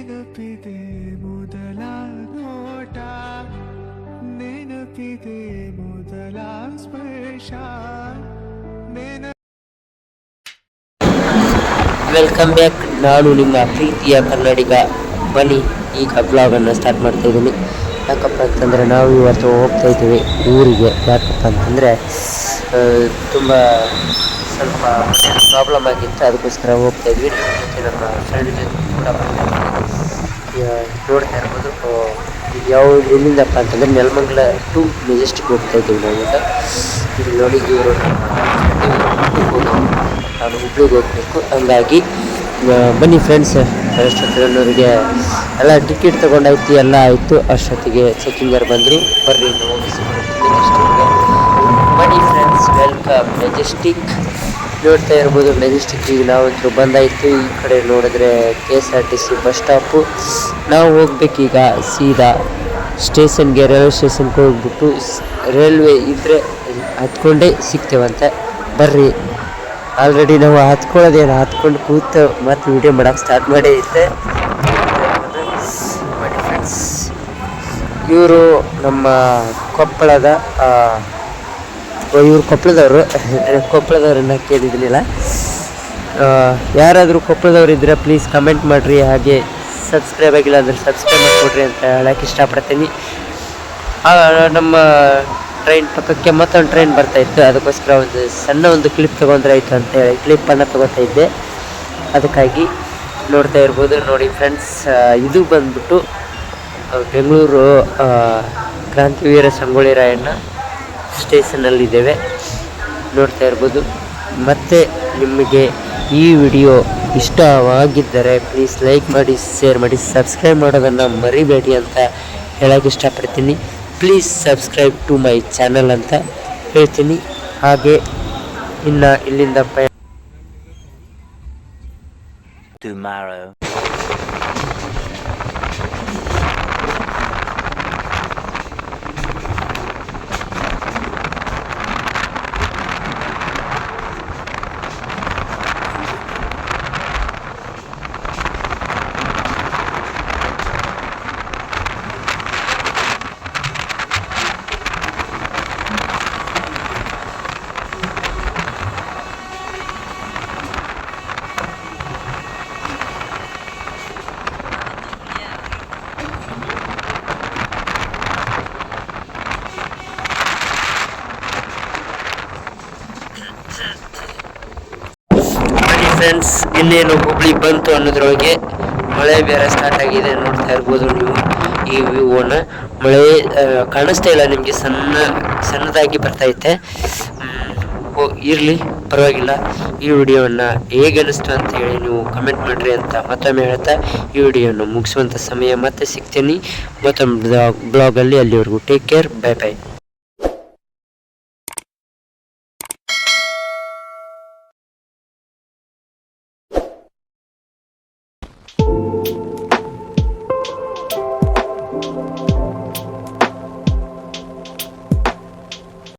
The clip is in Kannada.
ನೆನಪಿದೆ ಮೊದಲ ನೋಟ, ನೆನಪಿದೆ ಮೊದಲ ಸ್ಪರ್ಶ. Welcome back. ನಾನು ನಿಮ್ಮ ಪ್ರೀತಿಯ ಕನ್ನಡಿಗ. ಬನ್ನಿ, ಈಗ ಬ್ಲಾಗನ್ನು ಸ್ಟಾರ್ಟ್ ಮಾಡ್ತಾ ಇದ್ದೀನಿ. ಯಾಕಪ್ಪ ಅಂತಂದರೆ ನಾವು ಇವತ್ತು ಹೋಗ್ತಾ ಇದ್ದೀವಿ ಊರಿಗೆ. ಯಾಕಪ್ಪ ಅಂತಂದರೆ ತುಂಬ ಸ್ವಲ್ಪ ಪ್ರಾಬ್ಲಮ್ ಆಗಿತ್ತು, ಅದಕ್ಕೋಸ್ಕರ ಹೋಗ್ತಾ ಇದ್ವಿ. ನಮ್ಮ ಜೊತೆ ನಮ್ಮ ಫ್ರೆಂಡ್ ಜೊತೆ ಕೂಡ ಬರ್ತಾ ಇದ್ವಿ. ನೋಡ್ತಾ ಇರ್ಬೋದು ಯಾವ ಎಲ್ಲಿಂದಪ್ಪ ಅಂತಂದರೆ ನೆಲಮಂಗಲ ಟು ಮೆಜೆಸ್ಟಿಕ್ ಹೋಗ್ತಾ ಇದ್ದೀವಿ ನಾವು ಈಗ. ಇಲ್ಲಿ ನೋಡಿ, ಇವರು ನಾನು ಹುಬ್ಳಿಗೆ ಹೋಗಬೇಕು. ಹಂಗಾಗಿ ಬನ್ನಿ ಫ್ರೆಂಡ್ಸ್, ಅಷ್ಟೊತ್ತಿಗೆ ಎಲ್ಲ ಟಿಕೆಟ್ ತೊಗೊಂಡಾಯ್ತು, ಎಲ್ಲ ಆಯಿತು. ಅಷ್ಟೊತ್ತಿಗೆ ಚೆಕಿಂಗರ್ ಬಂದರು. ಬರ್ರಿ ಮೆಜೆಸ್ಟಿಕ್ಗೆ. ಬನ್ನಿ ಫ್ರೆಂಡ್ಸ್, ವೆಲ್ಕಮ್ ಮೆಜೆಸ್ಟಿಕ್. ನೋಡ್ತಾ ಇರ್ಬೋದು ಮೆಜೆಸ್ಟಿಕ್ಕಿಗೆ ನಾವಂತೂ ಬಂದಾಯಿತು. ಈ ಕಡೆ ನೋಡಿದ್ರೆ KSRTC ಬಸ್ ಸ್ಟಾಪು. ನಾವು ಹೋಗ್ಬೇಕೀಗ ಸೀದಾ ಸ್ಟೇಷನ್ಗೆ, ರೈಲ್ವೆ ಸ್ಟೇಷನ್ಗೆ ಹೋಗ್ಬಿಟ್ಟು ರೈಲ್ವೆ ಇದ್ದರೆ ಹತ್ಕೊಂಡೇ ಸಿಗ್ತೇವಂತೆ. ಬರ್ರಿ. ಆಲ್ರೆಡಿ ನಾವು ಹತ್ಕೊಳ್ಳೋದೇನು ಹತ್ಕೊಂಡು ಕೂತು ಮತ್ತು ವೀಡಿಯೋ ಮಾಡೋಕ್ಕೆ ಸ್ಟಾರ್ಟ್ ಮಾಡೇ ಐತೆ. ಮಾಡಿ ಫ್ರೆಂಡ್ಸ್, ಇವರು ನಮ್ಮ ಕೊಪ್ಪಳದ ಇವರು ಕೊಪ್ಪಳದವ್ರನ್ನ ಕೇಳಿದ್ದಿಲ್ಲ. ಯಾರಾದರೂ ಕೊಪ್ಪಳದವ್ರು ಇದ್ದರೆ ಪ್ಲೀಸ್ ಕಮೆಂಟ್ ಮಾಡಿರಿ. ಹಾಗೆ ಸಬ್ಸ್ಕ್ರೈಬ್ ಆಗಿಲ್ಲ ಅಂದರೆ ಸಬ್ಸ್ಕ್ರೈಬ್ ಮಾಡಿಕೊಡ್ರಿ ಅಂತ ಹೇಳೋಕ್ಕೆ ಇಷ್ಟಪಡ್ತೀನಿ. ನಮ್ಮ ಟ್ರೈನ್ ಪಕ್ಕಕ್ಕೆ ಮತ್ತೊಂದು ಟ್ರೈನ್ ಬರ್ತಾಯಿತ್ತು, ಅದಕ್ಕೋಸ್ಕರ ಒಂದು ಕ್ಲಿಪ್ ತೊಗೊಂಡ್ರೆ ಆಯಿತು ಅಂತೇಳಿ ಕ್ಲಿಪ್ಪನ್ನು ತೊಗೋತಾ ಇದ್ದೆ. ಅದಕ್ಕಾಗಿ ನೋಡ್ತಾ ಇರ್ಬೋದು. ನೋಡಿ ಫ್ರೆಂಡ್ಸ್, ಇದು ಬಂದ್ಬಿಟ್ಟು ಬೆಂಗಳೂರು ಕ್ರಾಂತಿವೀರ ಸಂಗೊಳ್ಳಿ ರಾಯಣ್ಣ ಸ್ಟೇಷನಲ್ಲಿದ್ದೇವೆ. ನೋಡ್ತಾ ಇರ್ಬೋದು. ಮತ್ತು ನಿಮಗೆ ಈ ವಿಡಿಯೋ ಇಷ್ಟವಾಗಿದ್ದರೆ ಪ್ಲೀಸ್ ಲೈಕ್ ಮಾಡಿ, ಶೇರ್ ಮಾಡಿ, ಸಬ್ಸ್ಕ್ರೈಬ್ ಮಾಡೋದನ್ನು ಮರಿಬೇಡಿ ಅಂತ ಹೇಳೋಕ್ಕೆ ಇಷ್ಟಪಡ್ತೀನಿ. Please subscribe to my channel ಅಂತ ಹೇಳ್ತೀನಿ. ಹಾಗೆ ಇನ್ನು ಇಲ್ಲಿಂದ tomorrow. ಫ್ರೆಂಡ್ಸ್, ಇನ್ನೇನು ಹುಬ್ಳಿ ಬಂತು ಅನ್ನೋದ್ರೊಳಗೆ ಮಳೆ ಬೇರೆ ಸ್ಟಾರ್ಟ್ ಆಗಿದೆ. ನೋಡ್ತಾ ಇರ್ಬೋದು ನೀವು ಈ ವ್ಯೂವನ್ನು. ಮಳೆ ಕಾಣಿಸ್ತಾ ಇಲ್ಲ ನಿಮಗೆ, ಸಣ್ಣದಾಗಿ ಬರ್ತೈತೆ. ಇರಲಿ, ಪರವಾಗಿಲ್ಲ. ಈ ವಿಡಿಯೋವನ್ನು ಹೇಗೆ ಅನ್ನಿಸ್ತು ಅಂತ ಹೇಳಿ ನೀವು ಕಮೆಂಟ್ ಮಾಡಿರಿ ಅಂತ ಮತ್ತೊಮ್ಮೆ ಹೇಳ್ತಾ ಈ ವಿಡಿಯೋವನ್ನು ಮುಗಿಸುವಂಥ ಸಮಯ ಮತ್ತೆ ಸಿಗ್ತೀನಿ ಮತ್ತೊಮ್ಮೆ ಬ್ಲಾಗಲ್ಲಿ. ಅಲ್ಲಿವರೆಗೂ ಟೇಕ್ ಕೇರ್, ಬೈ ಬೈ.